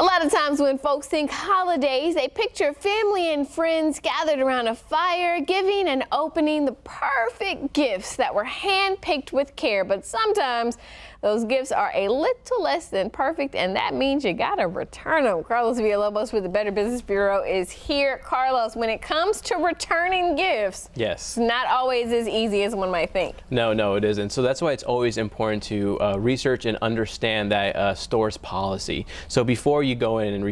A lot of times when folks think holidays, they picture family and friends gathered around a fire, giving and opening the perfect gifts that were hand-picked with care. But sometimes those gifts are a little less than perfect, and that means you gotta return them. Carlos Villalobos with the Better Business Bureau is here. Carlos, when it comes to returning gifts, yes, it's not always as easy as one might think. No, it isn't. So that's why it's always important to research and understand that store's policy. So before you go in and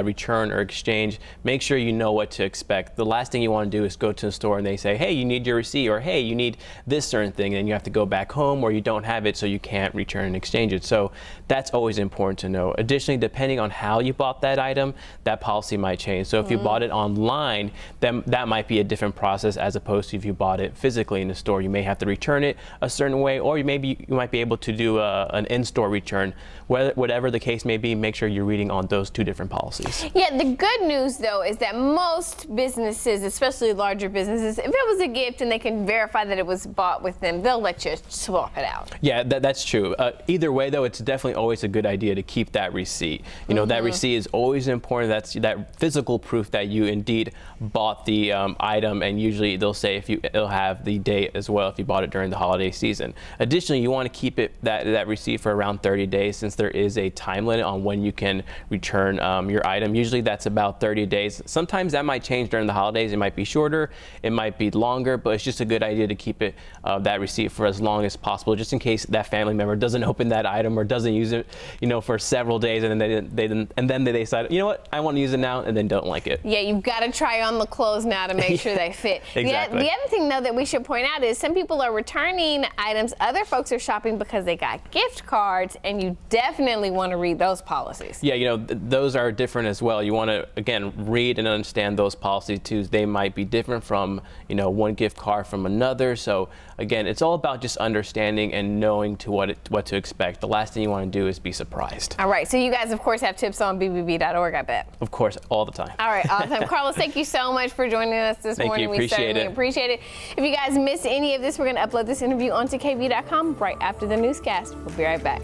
return or exchange, make sure you know what to expect. The last thing you want to do is go to the store and they say, hey, you need your receipt, or hey, you need this certain thing, and you have to go back home, or you don't have it, so you can't return and exchange it. So that's always important to know. Additionally, depending on how you bought that item, that policy might change. So if you bought it online, then that might be a different process as opposed to if you bought it physically in the store. You may have to return it a certain way, or you might be able to do an in-store return. Whatever the case may be, make sure you're reading on those two different policies. Yeah, the good news though is that most businesses, especially larger businesses, if it was a gift and they can verify that it was bought with them, they'll let you swap it out. Yeah, that's true. Either way though, it's definitely always a good idea to keep that receipt. You know, that receipt is always important. That's that physical proof that you indeed bought the item, and usually they'll say it'll have the date as well if you bought it during the holiday season. Additionally, you want to keep that receipt for around 30 days since there is a time limit on when you can return your item. Usually that's about 30 days. Sometimes that might change during the holidays. It might be shorter, it might be longer, but it's just a good idea to keep it that receipt for as long as possible, just in case that family member doesn't open that item or doesn't use it, you know, for several days, and then they decide, you know what, I want to use it now, and then don't like it. Yeah, you've got to try on the clothes now to make sure they fit. Exactly. The other thing though that we should point out is some people are returning items, other folks are shopping because they got gift cards, and you definitely want to read those policies. Yeah, you know, those are different as well. You want to, again, read and understand those policies too. They might be different from, you know, one gift card from another. So again, it's all about just understanding and knowing what to expect. The last thing you want to do is be surprised. All right, so you guys of course have tips on bbb.org, I bet. Of course, all the time. All right, awesome. Carlos, thank you so much for joining us this morning. We certainly appreciate it. If you guys missed any of this, we're going to upload this interview onto KVUE.com right after the newscast. We'll be right back.